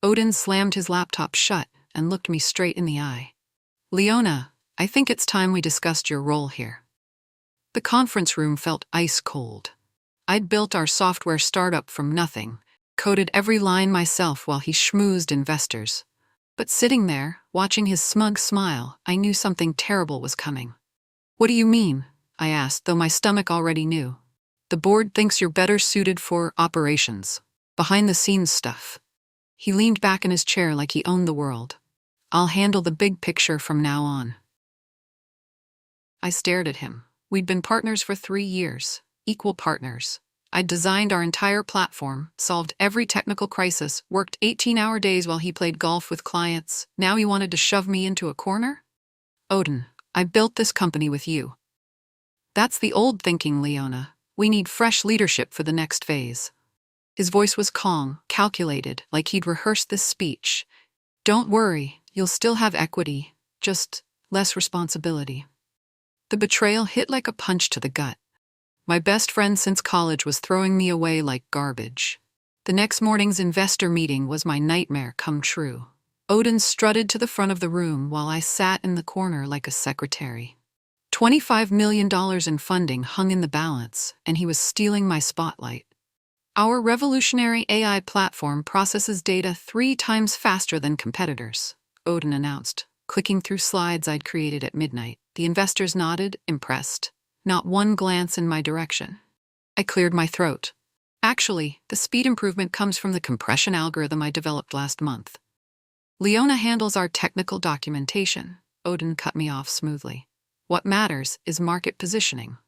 Odin slammed his laptop shut and looked me straight in the eye. Leona, I think it's time we discussed your role here. The conference room felt ice cold. I'd built our software startup from nothing, coded every line myself while he schmoozed investors. But sitting there, watching his smug smile, I knew something terrible was coming. What do you mean? I asked, though my stomach already knew. The board thinks you're better suited for operations, behind-the-scenes stuff. He leaned back in his chair like he owned the world. I'll handle the big picture from now on. I stared at him. We'd been partners for 3 years, equal partners. I'd designed our entire platform, solved every technical crisis, worked 18-hour days while he played golf with clients. Now he wanted to shove me into a corner? Odin, I built this company with you. That's the old thinking, Leona. We need fresh leadership for the next phase. His voice was calm, calculated, like he'd rehearsed this speech. Don't worry, you'll still have equity, just less responsibility. The betrayal hit like a punch to the gut. My best friend since college was throwing me away like garbage. The next morning's investor meeting was my nightmare come true. Odin strutted to the front of the room while I sat in the corner like a secretary. $25 million in funding hung in the balance, and he was stealing my spotlight. Our revolutionary AI platform processes data 3 times faster than competitors, Odin announced, clicking through slides I'd created at midnight. The investors nodded, impressed. Not one glance in my direction. I cleared my throat. Actually, the speed improvement comes from the compression algorithm I developed last month. Leona handles our technical documentation. Odin cut me off smoothly. What matters is market positioning.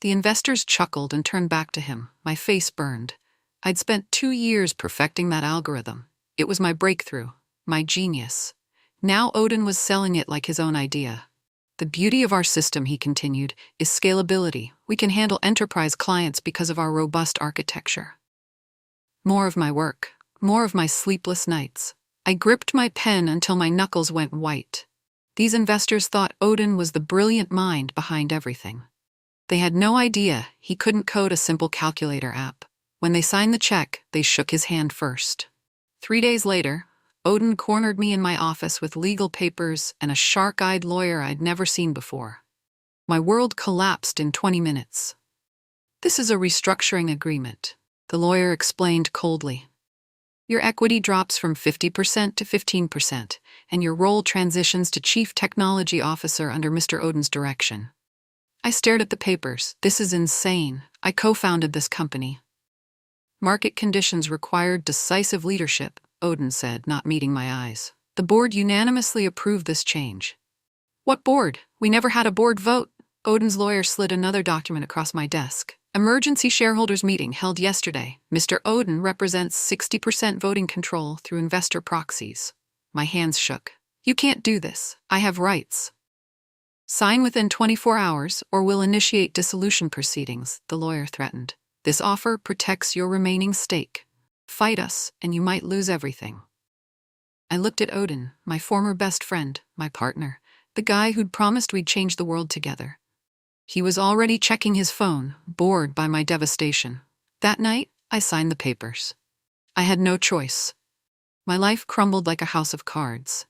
The investors chuckled and turned back to him. My face burned. I'd spent 2 years perfecting that algorithm. It was my breakthrough, my genius. Now Odin was selling it like his own idea. The beauty of our system, he continued, is scalability. We can handle enterprise clients because of our robust architecture. More of my work, more of my sleepless nights. I gripped my pen until my knuckles went white. These investors thought Odin was the brilliant mind behind everything. They had no idea he couldn't code a simple calculator app. When they signed the check, they shook his hand first. 3 days later, Odin cornered me in my office with legal papers and a shark-eyed lawyer I'd never seen before. My world collapsed in 20 minutes. This is a restructuring agreement, the lawyer explained coldly. Your equity drops from 50% to 15%, and your role transitions to Chief Technology Officer under Mr. Odin's direction. I stared at the papers. This is insane. I co-founded this company. Market conditions required decisive leadership, Odin said, not meeting my eyes. The board unanimously approved this change. What board? We never had a board vote. Odin's lawyer slid another document across my desk. Emergency shareholders meeting held yesterday. Mr. Odin represents 60% voting control through investor proxies. My hands shook. You can't do this. I have rights. Sign within 24 hours or we'll initiate dissolution proceedings, the lawyer threatened. This offer protects your remaining stake. Fight us, and you might lose everything. I looked at Odin, my former best friend, my partner, the guy who'd promised we'd change the world together. He was already checking his phone, bored by my devastation. That night, I signed the papers. I had no choice. My life crumbled like a house of cards.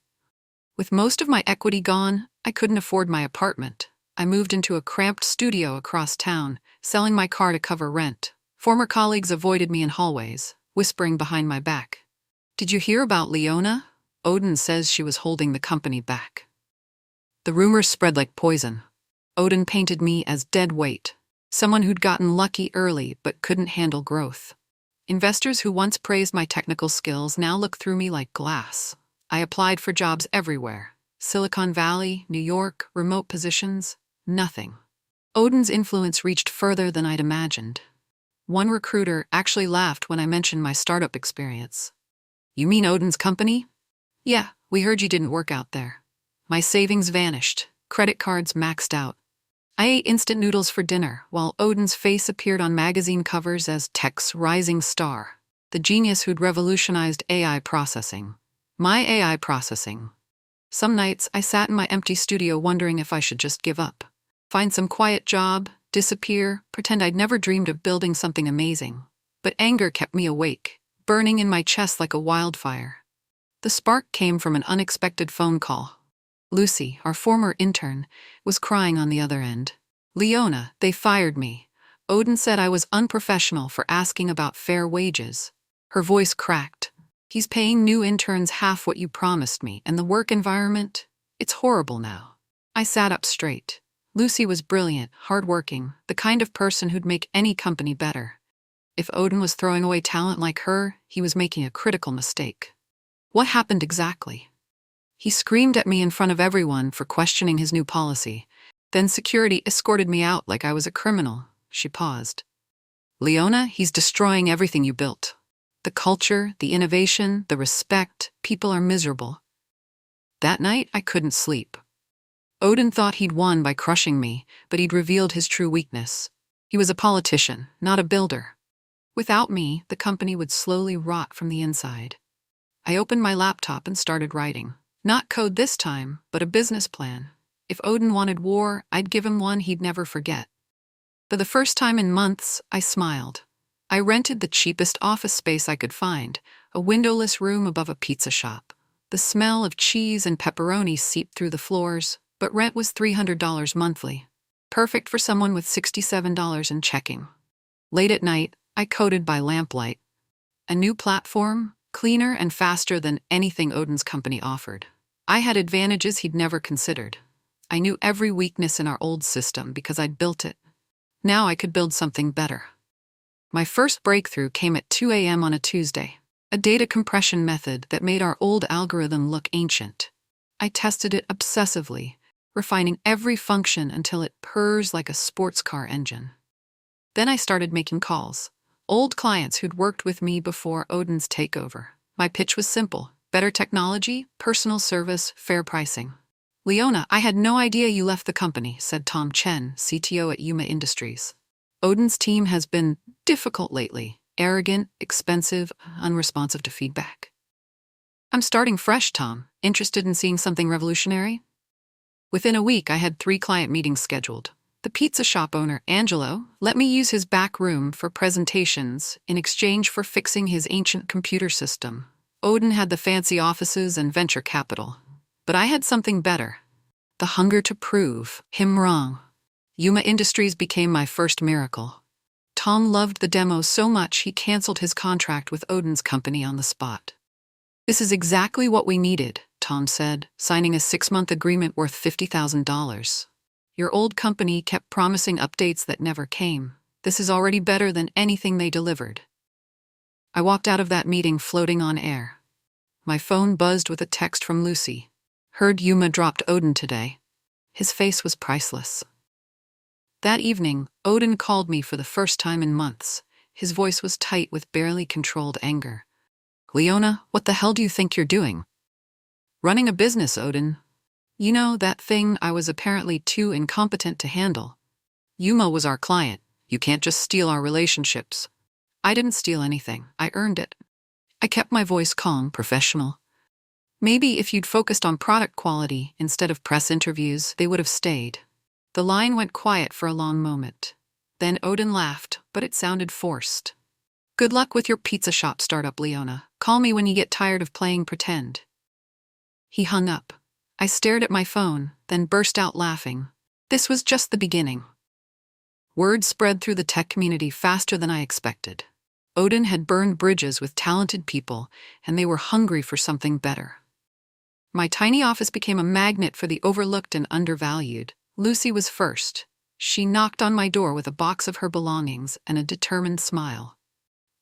With most of my equity gone, I couldn't afford my apartment. I moved into a cramped studio across town, selling my car to cover rent. Former colleagues avoided me in hallways, whispering behind my back. Did you hear about Leona? Odin says she was holding the company back. The rumors spread like poison. Odin painted me as dead weight, someone who'd gotten lucky early but couldn't handle growth. Investors who once praised my technical skills now look through me like glass. I applied for jobs everywhere. Silicon Valley, New York, remote positions, nothing. Odin's influence reached further than I'd imagined. One recruiter actually laughed when I mentioned my startup experience. You mean Odin's company? Yeah, we heard you didn't work out there. My savings vanished, credit cards maxed out. I ate instant noodles for dinner, while Odin's face appeared on magazine covers as tech's rising star, the genius who'd revolutionized AI processing. My AI processing. Some nights I sat in my empty studio wondering if I should just give up. Find some quiet job, disappear, pretend I'd never dreamed of building something amazing. But anger kept me awake, burning in my chest like a wildfire. The spark came from an unexpected phone call. Lucy, our former intern, was crying on the other end. "Leona, they fired me. Odin said I was unprofessional for asking about fair wages." Her voice cracked. "He's paying new interns half what you promised me, and the work environment? It's horrible now." I sat up straight. Lucy was brilliant, hardworking, the kind of person who'd make any company better. If Odin was throwing away talent like her, he was making a critical mistake. What happened exactly? He screamed at me in front of everyone for questioning his new policy. Then security escorted me out like I was a criminal. She paused. "Leona, he's destroying everything you built. The culture, the innovation, the respect, people are miserable." That night, I couldn't sleep. Odin thought he'd won by crushing me, but he'd revealed his true weakness. He was a politician, not a builder. Without me, the company would slowly rot from the inside. I opened my laptop and started writing. Not code this time, but a business plan. If Odin wanted war, I'd give him one he'd never forget. For the first time in months, I smiled. I rented the cheapest office space I could find, a windowless room above a pizza shop. The smell of cheese and pepperoni seeped through the floors, but rent was $300 monthly. Perfect for someone with $67 in checking. Late at night, I coded by lamplight. A new platform, cleaner and faster than anything Odin's company offered. I had advantages he'd never considered. I knew every weakness in our old system because I'd built it. Now I could build something better. My first breakthrough came at 2 a.m. on a Tuesday, a data compression method that made our old algorithm look ancient. I tested it obsessively, refining every function until it purrs like a sports car engine. Then I started making calls. Old clients who'd worked with me before Odin's takeover. My pitch was simple: better technology, personal service, fair pricing. "Leona, I had no idea you left the company," said Tom Chen, CTO at Yuma Industries. "Odin's team has been difficult lately, arrogant, expensive, unresponsive to feedback." "I'm starting fresh, Tom. Interested in seeing something revolutionary?" Within a week, I had 3 client meetings scheduled. The pizza shop owner, Angelo, let me use his back room for presentations in exchange for fixing his ancient computer system. Odin had the fancy offices and venture capital. But I had something better: the hunger to prove him wrong. Yuma Industries became my first miracle. Tom loved the demo so much he canceled his contract with Odin's company on the spot. "This is exactly what we needed," Tom said, signing a 6-month agreement worth $50,000. "Your old company kept promising updates that never came. This is already better than anything they delivered." I walked out of that meeting floating on air. My phone buzzed with a text from Lucy. "Heard Yuma dropped Odin today." His face was priceless. That evening, Odin called me for the first time in months. His voice was tight with barely controlled anger. "Leona, what the hell do you think you're doing?" "Running a business, Odin. You know, that thing I was apparently too incompetent to handle. Yuma was our client. You can't just steal our relationships." "I didn't steal anything. I earned it." I kept my voice calm, professional. "Maybe if you'd focused on product quality instead of press interviews, they would have stayed." The line went quiet for a long moment. Then Odin laughed, but it sounded forced. "Good luck with your pizza shop startup, Leona. Call me when you get tired of playing pretend." He hung up. I stared at my phone, then burst out laughing. This was just the beginning. Word spread through the tech community faster than I expected. Odin had burned bridges with talented people, and they were hungry for something better. My tiny office became a magnet for the overlooked and undervalued. Lucy was first. She knocked on my door with a box of her belongings and a determined smile.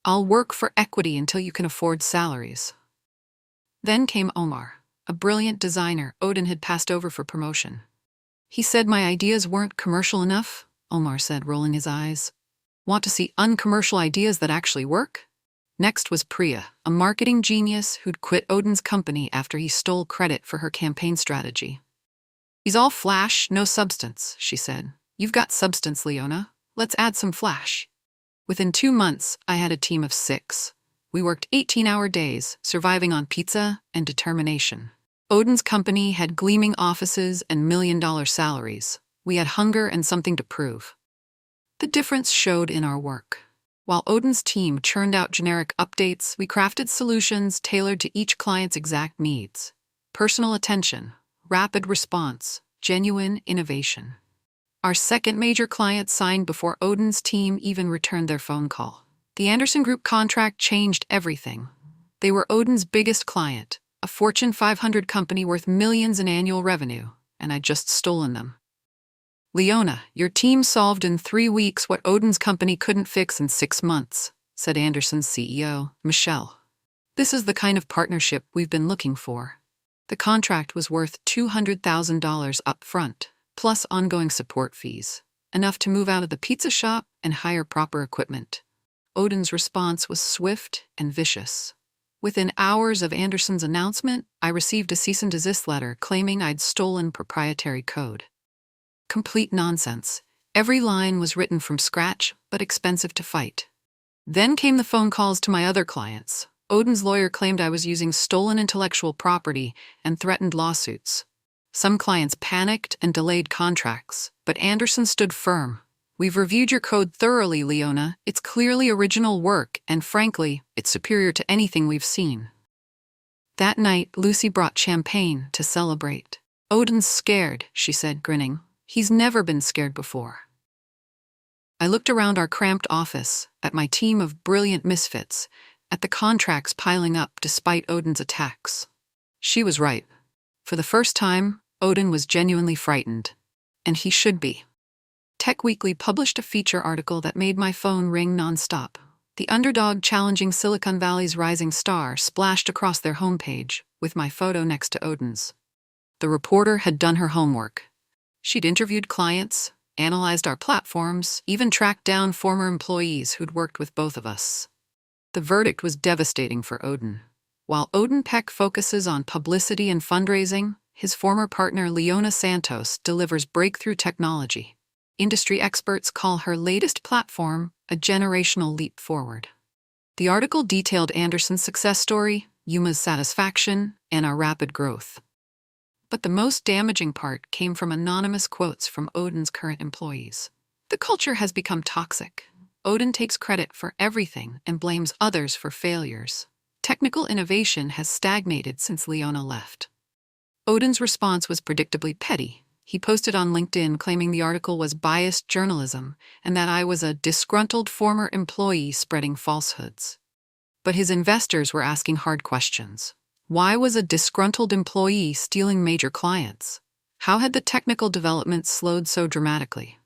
"I'll work for equity until you can afford salaries." Then came Omar, a brilliant designer Odin had passed over for promotion. "He said my ideas weren't commercial enough," Omar said, rolling his eyes. "Want to see uncommercial ideas that actually work?" Next was Priya, a marketing genius who'd quit Odin's company after he stole credit for her campaign strategy. "He's all flash, no substance," she said. "You've got substance, Leona. Let's add some flash." Within 2 months, I had a team of 6. We worked 18-hour days, surviving on pizza and determination. Odin's company had gleaming offices and million-dollar salaries. We had hunger and something to prove. The difference showed in our work. While Odin's team churned out generic updates, we crafted solutions tailored to each client's exact needs. Personal attention, rapid response, genuine innovation. Our second major client signed before Odin's team even returned their phone call. The Anderson Group contract changed everything. They were Odin's biggest client, a Fortune 500 company worth millions in annual revenue, and I'd just stolen them. "Leona, your team solved in 3 weeks what Odin's company couldn't fix in 6 months," said Anderson's CEO, Michelle. "This is the kind of partnership we've been looking for." The contract was worth $200,000 up front, plus ongoing support fees, enough to move out of the pizza shop and hire proper equipment. Odin's response was swift and vicious. Within hours of Anderson's announcement, I received a cease and desist letter claiming I'd stolen proprietary code. Complete nonsense. Every line was written from scratch, but expensive to fight. Then came the phone calls to my other clients. Odin's lawyer claimed I was using stolen intellectual property and threatened lawsuits. Some clients panicked and delayed contracts, but Anderson stood firm. "We've reviewed your code thoroughly, Leona. It's clearly original work, and frankly, it's superior to anything we've seen." That night, Lucy brought champagne to celebrate. "Odin's scared," she said, grinning. "He's never been scared before." I looked around our cramped office, at my team of brilliant misfits, at the contracts piling up despite Odin's attacks. She was right. For the first time, Odin was genuinely frightened. And he should be. Tech Weekly published a feature article that made my phone ring nonstop. The underdog challenging Silicon Valley's rising star splashed across their homepage, with my photo next to Odin's. The reporter had done her homework. She'd interviewed clients, analyzed our platforms, even tracked down former employees who'd worked with both of us. The verdict was devastating for Odin. While Odin Peck focuses on publicity and fundraising, his former partner Leona Santos delivers breakthrough technology. Industry experts call her latest platform a generational leap forward. The article detailed Anderson's success story, Yuma's satisfaction, and our rapid growth. But the most damaging part came from anonymous quotes from Odin's current employees. "The culture has become toxic. Odin takes credit for everything and blames others for failures. Technical innovation has stagnated since Leona left." Odin's response was predictably petty. He posted on LinkedIn claiming the article was biased journalism and that I was a disgruntled former employee spreading falsehoods. But his investors were asking hard questions. Why was a disgruntled employee stealing major clients? How had the technical development slowed so dramatically?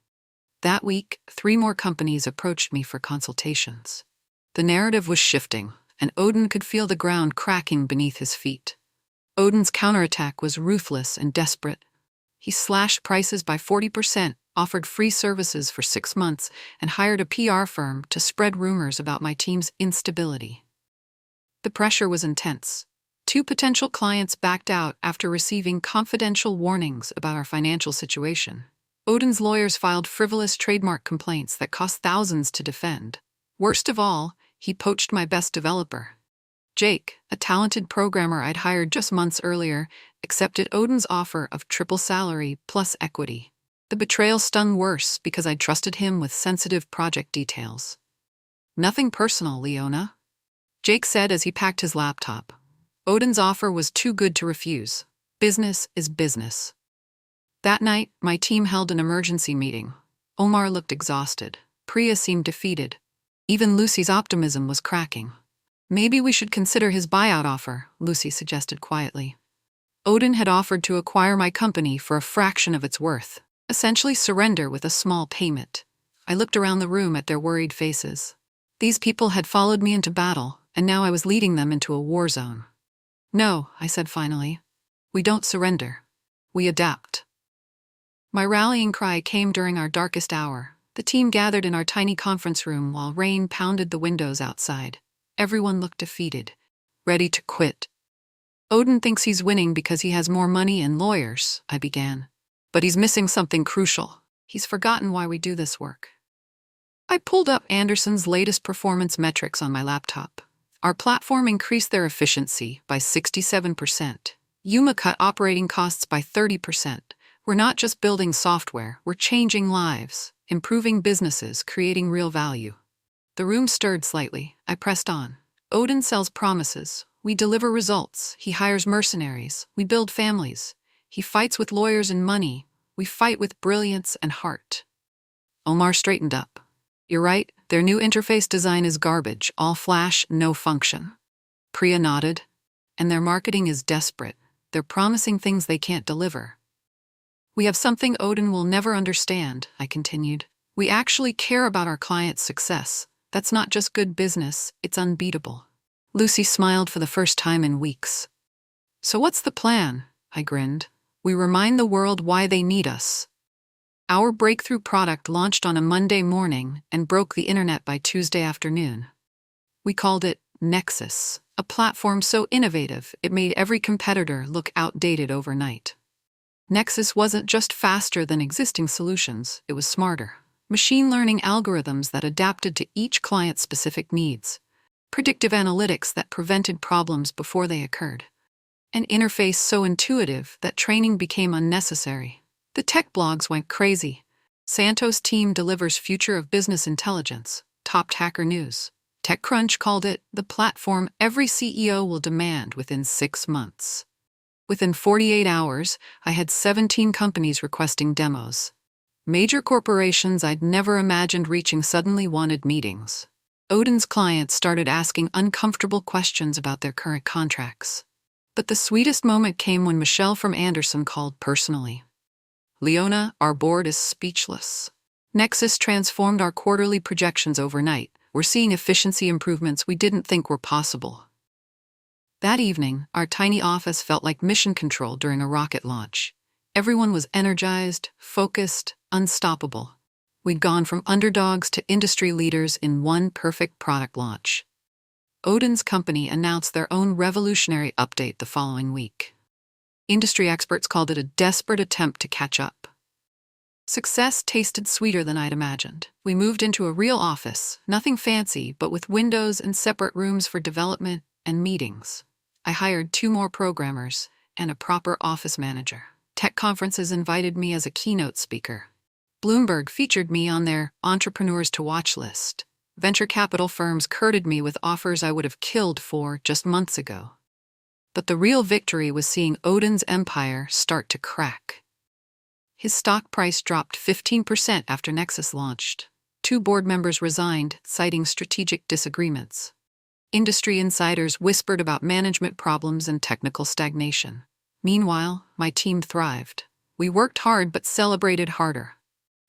That week, 3 more companies approached me for consultations. The narrative was shifting, and Odin could feel the ground cracking beneath his feet. Odin's counterattack was ruthless and desperate. He slashed prices by 40%, offered free services for 6 months, and hired a PR firm to spread rumors about my team's instability. The pressure was intense. 2 potential clients backed out after receiving confidential warnings about our financial situation. Odin's lawyers filed frivolous trademark complaints that cost thousands to defend. Worst of all, he poached my best developer. Jake, a talented programmer I'd hired just months earlier, accepted Odin's offer of triple salary plus equity. The betrayal stung worse because I'd trusted him with sensitive project details. "Nothing personal, Leona," Jake said as he packed his laptop. Odin's offer was too good to refuse. Business is business. That night, my team held an emergency meeting. Omar looked exhausted. Priya seemed defeated. Even Lucy's optimism was cracking. "Maybe we should consider his buyout offer," Lucy suggested quietly. Odin had offered to acquire my company for a fraction of its worth, essentially surrender with a small payment. I looked around the room at their worried faces. These people had followed me into battle, and now I was leading them into a war zone. "No," I said finally. "We don't surrender. We adapt." My rallying cry came during our darkest hour. The team gathered in our tiny conference room while rain pounded the windows outside. Everyone looked defeated, ready to quit. "Odin thinks he's winning because he has more money and lawyers," I began. "But he's missing something crucial. He's forgotten why we do this work." I pulled up Anderson's latest performance metrics on my laptop. Our platform increased their efficiency by 67%. Yuma cut operating costs by 30%. We're not just building software, we're changing lives, improving businesses, creating real value. The room stirred slightly. I pressed on. Odin sells promises. We deliver results. He hires mercenaries. We build families. He fights with lawyers and money. We fight with brilliance and heart. Omar straightened up. You're right, their new interface design is garbage, all flash, no function. Priya nodded. And their marketing is desperate. They're promising things they can't deliver. We have something Odin will never understand, I continued. We actually care about our clients' success. That's not just good business, it's unbeatable. Lucy smiled for the first time in weeks. So what's the plan? I grinned. We remind the world why they need us. Our breakthrough product launched on a Monday morning and broke the internet by Tuesday afternoon. We called it Nexus, a platform so innovative it made every competitor look outdated overnight. Nexus wasn't just faster than existing solutions, it was smarter. Machine learning algorithms that adapted to each client's specific needs. Predictive analytics that prevented problems before they occurred. An interface so intuitive that training became unnecessary. The tech blogs went crazy. Santos' team delivers future of business intelligence, topped Hacker News. TechCrunch called it the platform every CEO will demand within 6 months. Within 48 hours, I had 17 companies requesting demos. Major corporations I'd never imagined reaching suddenly wanted meetings. Odin's clients started asking uncomfortable questions about their current contracts. But the sweetest moment came when Michelle from Anderson called personally. Leona, our board is speechless. Nexus transformed our quarterly projections overnight. We're seeing efficiency improvements we didn't think were possible. That evening, our tiny office felt like mission control during a rocket launch. Everyone was energized, focused, unstoppable. We'd gone from underdogs to industry leaders in one perfect product launch. Odin's company announced their own revolutionary update the following week. Industry experts called it a desperate attempt to catch up. Success tasted sweeter than I'd imagined. We moved into a real office, nothing fancy, but with windows and separate rooms for development and meetings. I hired 2 more programmers and a proper office manager. Tech conferences invited me as a keynote speaker. Bloomberg featured me on their Entrepreneurs to Watch list. Venture capital firms courted me with offers I would have killed for just months ago. But the real victory was seeing Odin's empire start to crack. His stock price dropped 15% after Nexus launched. 2 board members resigned, citing strategic disagreements. Industry insiders whispered about management problems and technical stagnation. Meanwhile, my team thrived. We worked hard but celebrated harder.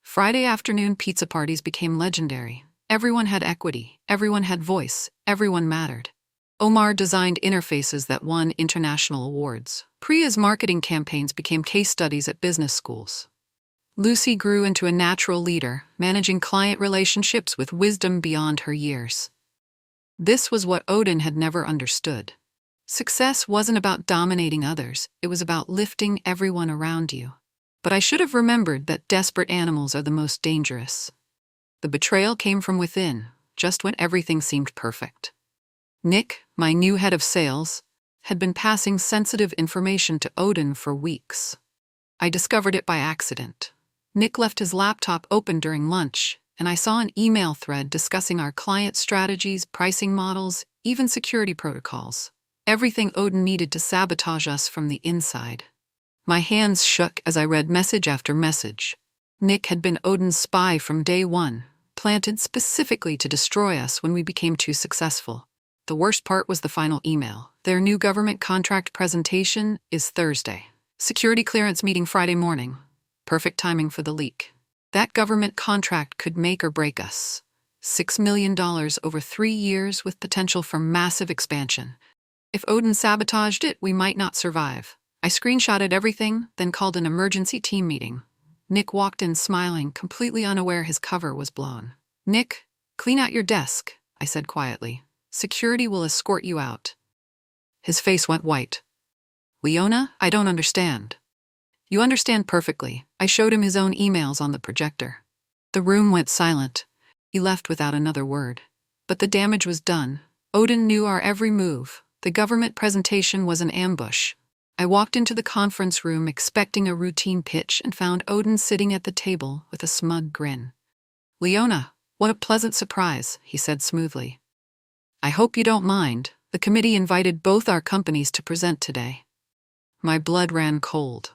Friday afternoon pizza parties became legendary. Everyone had equity, everyone had voice, everyone mattered. Omar designed interfaces that won international awards. Priya's marketing campaigns became case studies at business schools. Lucy grew into a natural leader, managing client relationships with wisdom beyond her years. This was what Odin had never understood. Success wasn't about dominating others, it was about lifting everyone around you. But I should have remembered that desperate animals are the most dangerous. The betrayal came from within, just when everything seemed perfect. Nick, my new head of sales, had been passing sensitive information to Odin for weeks. I discovered it by accident. Nick left his laptop open during lunch, and I saw an email thread discussing our client strategies, pricing models, even security protocols. Everything Odin needed to sabotage us from the inside. My hands shook as I read message after message. Nick had been Odin's spy from day one, planted specifically to destroy us when we became too successful. The worst part was the final email. Their new government contract presentation is Thursday. Security clearance meeting Friday morning. Perfect timing for the leak. That government contract could make or break us. $6 million over 3 years with potential for massive expansion. If Odin sabotaged it, we might not survive. I screenshotted everything, then called an emergency team meeting. Nick walked in smiling, completely unaware his cover was blown. Nick, clean out your desk, I said quietly. Security will escort you out. His face went white. Leona, I don't understand. You understand perfectly. I showed him his own emails on the projector. The room went silent. He left without another word. But the damage was done. Odin knew our every move. The government presentation was an ambush. I walked into the conference room expecting a routine pitch and found Odin sitting at the table with a smug grin. Leona, "What a pleasant surprise," he said smoothly. "I hope you don't mind. The committee invited both our companies to present today." My blood ran cold.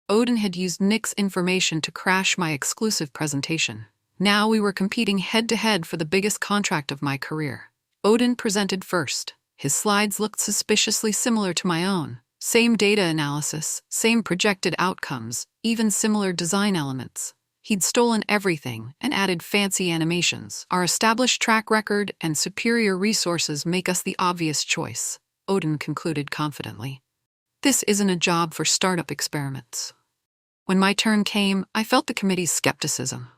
Odin had used Nick's information to crash my exclusive presentation. Now we were competing head-to-head for the biggest contract of my career. Odin presented first. His slides looked suspiciously similar to my own. Same data analysis, same projected outcomes, even similar design elements. He'd stolen everything and added fancy animations. "Our established track record and superior resources make us the obvious choice," Odin concluded confidently. "This isn't a job for startup experiments." When my turn came, I felt the committee's skepticism.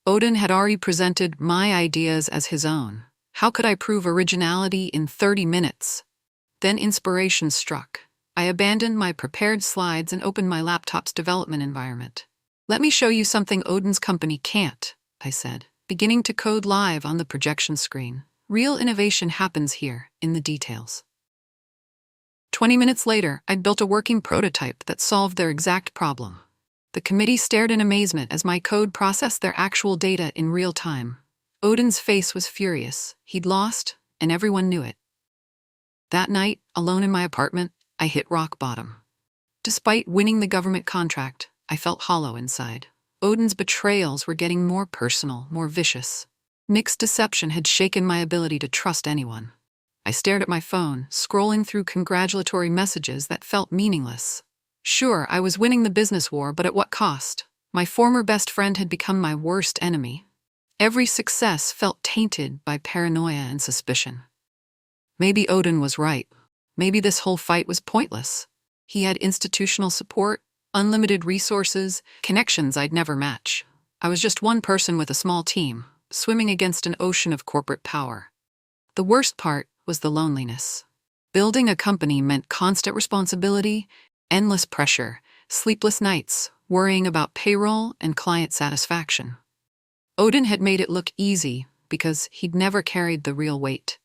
Odin had already presented my ideas as his own. How could I prove originality in 30 minutes? Then inspiration struck. I abandoned my prepared slides and opened my laptop's development environment. "Let me show you something Odin's company can't," I said, beginning to code live on the projection screen. Real innovation happens here, in the details. 20 minutes later, I'd built a working prototype that solved their exact problem. The committee stared in amazement as my code processed their actual data in real time. Odin's face was furious. He'd lost, and everyone knew it. That night, alone in my apartment, I hit rock bottom. Despite winning the government contract, I felt hollow inside. Odin's betrayals were getting more personal, more vicious. Nick's deception had shaken my ability to trust anyone. I stared at my phone, scrolling through congratulatory messages that felt meaningless. Sure, I was winning the business war, but at what cost? My former best friend had become my worst enemy. Every success felt tainted by paranoia and suspicion. Maybe Odin was right. Maybe this whole fight was pointless. He had institutional support, unlimited resources, connections I'd never match. I was just one person with a small team, swimming against an ocean of corporate power. The worst part was the loneliness. Building a company meant constant responsibility, endless pressure, sleepless nights, worrying about payroll and client satisfaction. Odin had made it look easy because he'd never carried the real weight.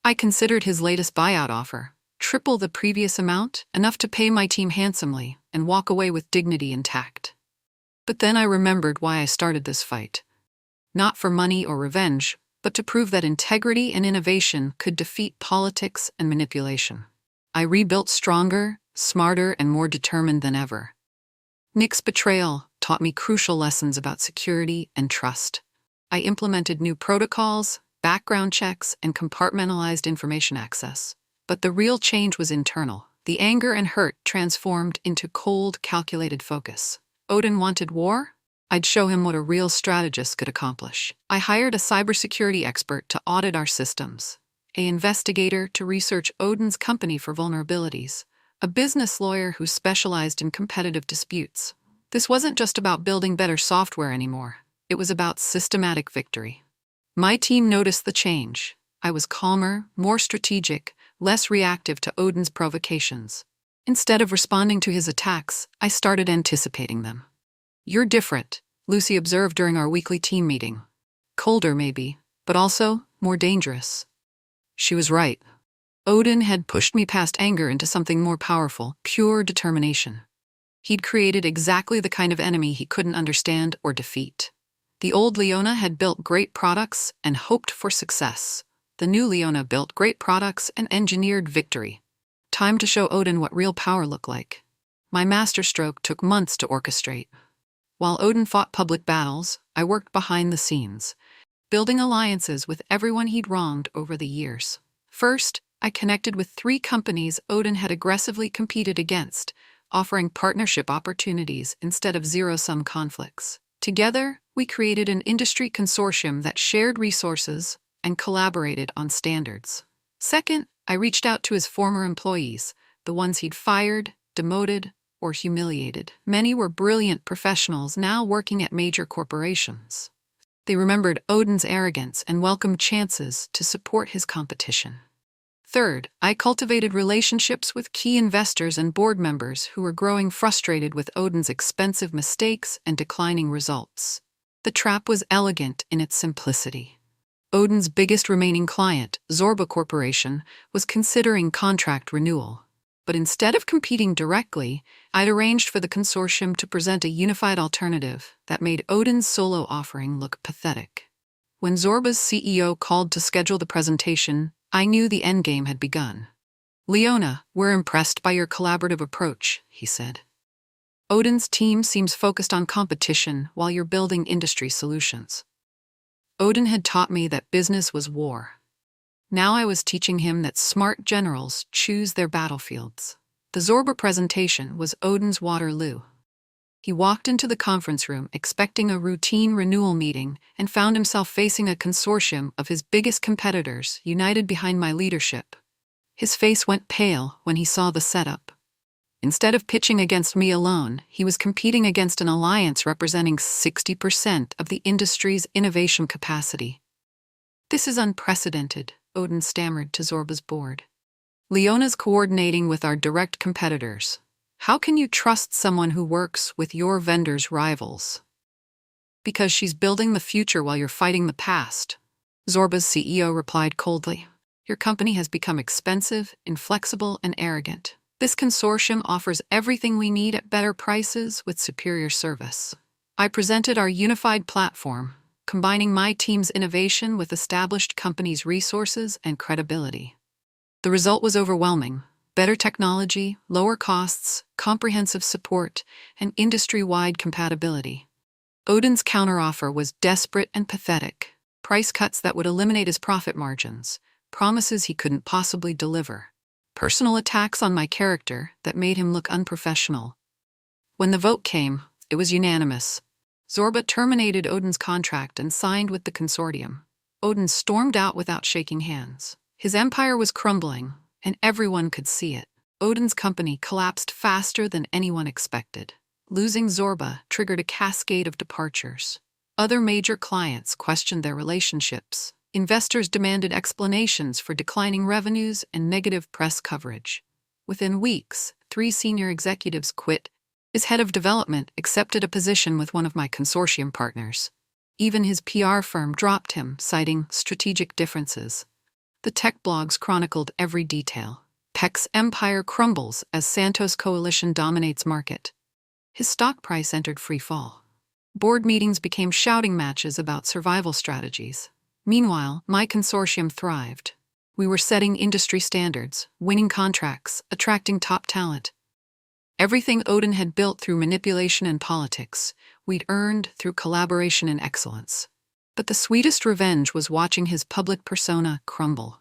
I considered his latest buyout offer, triple the previous amount, enough to pay my team handsomely and walk away with dignity intact. But then I remembered why I started this fight. Not for money or revenge, but to prove that integrity and innovation could defeat politics and manipulation. I rebuilt stronger, smarter, and more determined than ever. Nick's betrayal taught me crucial lessons about security and trust. I implemented new protocols, background checks, and compartmentalized information access. But the real change was internal. The anger and hurt transformed into cold, calculated focus. Odin wanted war? I'd show him what a real strategist could accomplish. I hired a cybersecurity expert to audit our systems, an investigator to research Odin's company for vulnerabilities, a business lawyer who specialized in competitive disputes. This wasn't just about building better software anymore. It was about systematic victory. My team noticed the change. I was calmer, more strategic, less reactive to Odin's provocations. Instead of responding to his attacks, I started anticipating them. "You're different," Lucy observed during our weekly team meeting. "Colder, maybe, but also more dangerous." She was right. Odin had pushed me past anger into something more powerful, pure determination. He'd created exactly the kind of enemy he couldn't understand or defeat. The old Leona had built great products and hoped for success. The new Leona built great products and engineered victory. Time to show Odin what real power looked like. My masterstroke took months to orchestrate. While Odin fought public battles, I worked behind the scenes, building alliances with everyone he'd wronged over the years. First, I connected with 3 companies Odin had aggressively competed against, offering partnership opportunities instead of zero-sum conflicts. Together, we created an industry consortium that shared resources and collaborated on standards. Second, I reached out to his former employees, the ones he'd fired, demoted, or humiliated. Many were brilliant professionals now working at major corporations. They remembered Odin's arrogance and welcomed chances to support his competition. Third, I cultivated relationships with key investors and board members who were growing frustrated with Odin's expensive mistakes and declining results. The trap was elegant in its simplicity. Odin's biggest remaining client, Zorba Corporation, was considering contract renewal. But instead of competing directly, I'd arranged for the consortium to present a unified alternative that made Odin's solo offering look pathetic. When Zorba's CEO called to schedule the presentation, I knew the endgame had begun. "Leona, we're impressed by your collaborative approach," he said. "Odin's team seems focused on competition while you're building industry solutions." Odin had taught me that business was war. Now I was teaching him that smart generals choose their battlefields. The Zorba presentation was Odin's Waterloo. He walked into the conference room expecting a routine renewal meeting and found himself facing a consortium of his biggest competitors united behind my leadership. His face went pale when he saw the setup. Instead of pitching against me alone, he was competing against an alliance representing 60% of the industry's innovation capacity. "This is unprecedented," Odin stammered to Zorba's board. "Leona's coordinating with our direct competitors. How can you trust someone who works with your vendor's rivals?" "Because she's building the future while you're fighting the past," Zorba's CEO replied coldly. "Your company has become expensive, inflexible, and arrogant. This consortium offers everything we need at better prices with superior service." I presented our unified platform, combining my team's innovation with established companies' resources and credibility. The result was overwhelming. Better technology, lower costs, comprehensive support, and industry-wide compatibility. Odin's counteroffer was desperate and pathetic. Price cuts that would eliminate his profit margins, promises he couldn't possibly deliver, personal attacks on my character that made him look unprofessional. When the vote came, it was unanimous. Zorba terminated Odin's contract and signed with the consortium. Odin stormed out without shaking hands. His empire was crumbling, and everyone could see it. Odin's company collapsed faster than anyone expected. Losing Zorba triggered a cascade of departures. Other major clients questioned their relationships. Investors demanded explanations for declining revenues and negative press coverage. Within weeks, 3 senior executives quit. His head of development accepted a position with one of my consortium partners. Even his PR firm dropped him, citing strategic differences. The tech blogs chronicled every detail. Peck's empire crumbles as Santos Coalition dominates market. His stock price entered free fall. Board meetings became shouting matches about survival strategies. Meanwhile, my consortium thrived. We were setting industry standards, winning contracts, attracting top talent. Everything Odin had built through manipulation and politics, we'd earned through collaboration and excellence. But the sweetest revenge was watching his public persona crumble.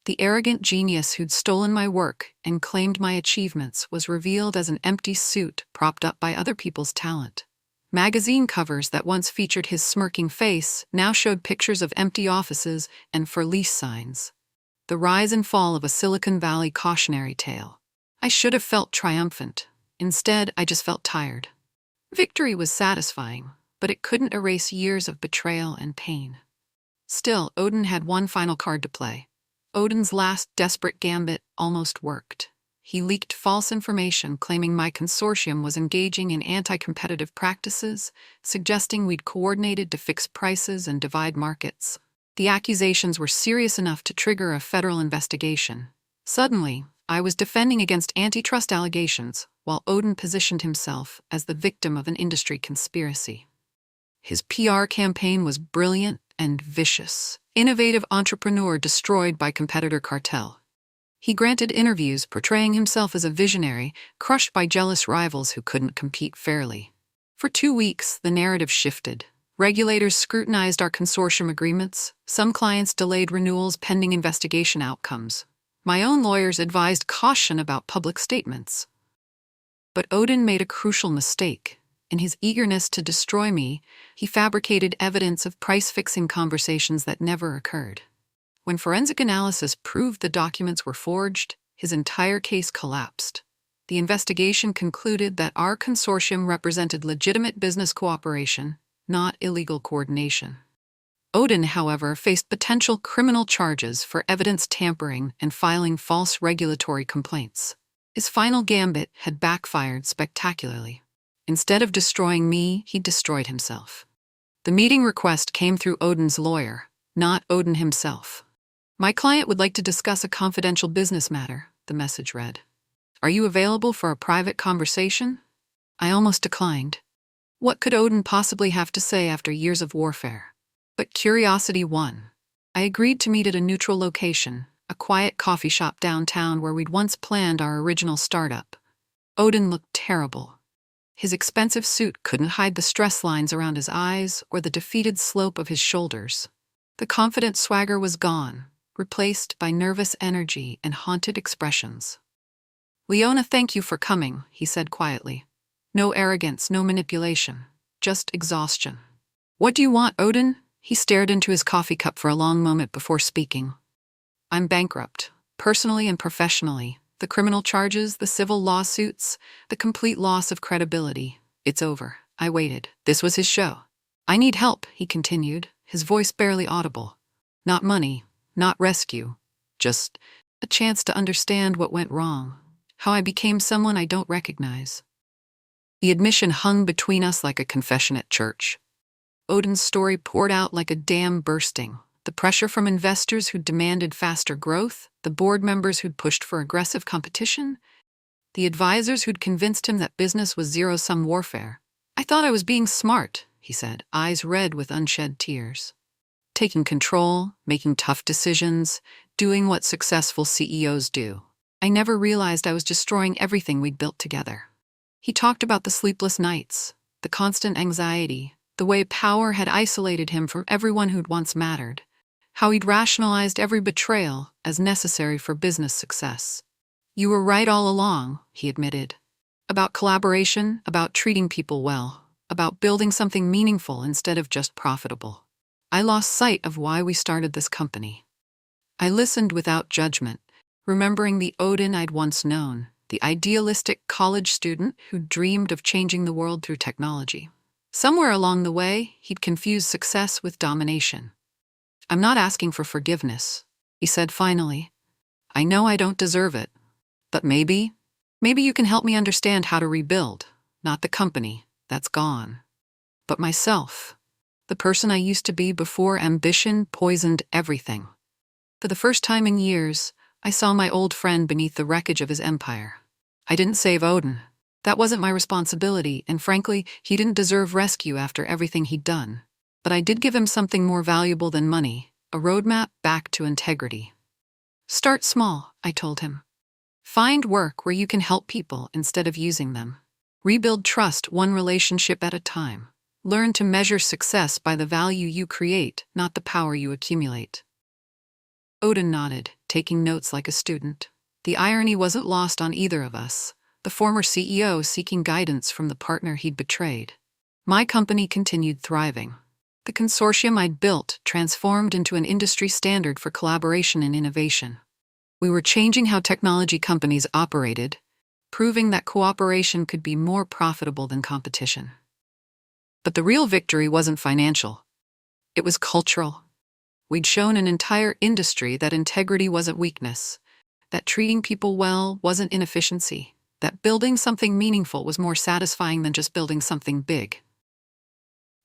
The arrogant genius who'd stolen my work and claimed my achievements was revealed as an empty suit propped up by other people's talent. Magazine covers that once featured his smirking face now showed pictures of empty offices and for lease signs. The rise and fall of a Silicon Valley cautionary tale. I should have felt triumphant. Instead, I just felt tired. Victory was satisfying, but it couldn't erase years of betrayal and pain. Still, Odin had one final card to play. Odin's last desperate gambit almost worked. He leaked false information claiming my consortium was engaging in anti-competitive practices, suggesting we'd coordinated to fix prices and divide markets. The accusations were serious enough to trigger a federal investigation. Suddenly, I was defending against antitrust allegations, while Odin positioned himself as the victim of an industry conspiracy. His PR campaign was brilliant and vicious. Innovative entrepreneur destroyed by competitor cartel. He granted interviews portraying himself as a visionary, crushed by jealous rivals who couldn't compete fairly. For 2 weeks, the narrative shifted. Regulators scrutinized our consortium agreements. Some clients delayed renewals pending investigation outcomes. My own lawyers advised caution about public statements. But Odin made a crucial mistake. In his eagerness to destroy me, he fabricated evidence of price-fixing conversations that never occurred. When forensic analysis proved the documents were forged, his entire case collapsed. The investigation concluded that our consortium represented legitimate business cooperation, not illegal coordination. Odin, however, faced potential criminal charges for evidence tampering and filing false regulatory complaints. His final gambit had backfired spectacularly. Instead of destroying me, he destroyed himself. The meeting request came through Odin's lawyer, not Odin himself. "My client would like to discuss a confidential business matter," the message read. "Are you available for a private conversation?" I almost declined. What could Odin possibly have to say after years of warfare? But curiosity won. I agreed to meet at a neutral location, a quiet coffee shop downtown where we'd once planned our original startup. Odin looked terrible. His expensive suit couldn't hide the stress lines around his eyes or the defeated slope of his shoulders. The confident swagger was gone, replaced by nervous energy and haunted expressions. "Leona, thank you for coming," he said quietly. "No arrogance, no manipulation, just exhaustion." "What do you want, Odin?" He stared into his coffee cup for a long moment before speaking. "I'm bankrupt, personally and professionally. The criminal charges, the civil lawsuits, the complete loss of credibility. It's over." I waited. This was his show. "I need help," he continued, his voice barely audible. "Not money, not rescue, just a chance to understand what went wrong, how I became someone I don't recognize." The admission hung between us like a confession at church. Odin's story poured out like a dam bursting. The pressure from investors who'd demanded faster growth, the board members who'd pushed for aggressive competition, the advisors who'd convinced him that business was zero-sum warfare. "I thought I was being smart," he said, eyes red with unshed tears. "Taking control, making tough decisions, doing what successful CEOs do. I never realized I was destroying everything we'd built together." He talked about the sleepless nights, the constant anxiety, the way power had isolated him from everyone who'd once mattered, how he'd rationalized every betrayal as necessary for business success. "You were right all along," he admitted. "About collaboration, about treating people well, about building something meaningful instead of just profitable. I lost sight of why we started this company." I listened without judgment, remembering the Odin I'd once known, the idealistic college student who dreamed of changing the world through technology. Somewhere along the way, he'd confused success with domination. "I'm not asking for forgiveness," he said finally. "I know I don't deserve it. But maybe you can help me understand how to rebuild, not the company, that's gone, but myself, the person I used to be before ambition poisoned everything." For the first time in years, I saw my old friend beneath the wreckage of his empire. I didn't save Odin. That wasn't my responsibility, and frankly, he didn't deserve rescue after everything he'd done. But I did give him something more valuable than money, a roadmap back to integrity. "Start small," I told him. "Find work where you can help people instead of using them. Rebuild trust one relationship at a time. Learn to measure success by the value you create, not the power you accumulate." Odin nodded, taking notes like a student. The irony wasn't lost on either of us. The former CEO seeking guidance from the partner he'd betrayed. My company continued thriving. The consortium I'd built transformed into an industry standard for collaboration and innovation. We were changing how technology companies operated, proving that cooperation could be more profitable than competition. But the real victory wasn't financial. It was cultural. We'd shown an entire industry that integrity wasn't weakness, that treating people well wasn't inefficiency, that building something meaningful was more satisfying than just building something big.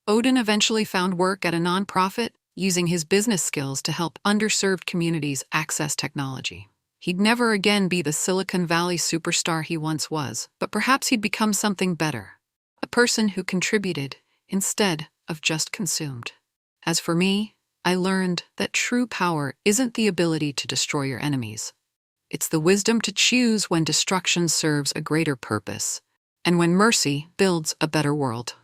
Odin eventually found work at a nonprofit, using his business skills to help underserved communities access technology. He'd never again be the Silicon Valley superstar he once was, but perhaps he'd become something better, a person who contributed instead of just consumed. As for me, I learned that true power isn't the ability to destroy your enemies. It's the wisdom to choose when destruction serves a greater purpose, and when mercy builds a better world.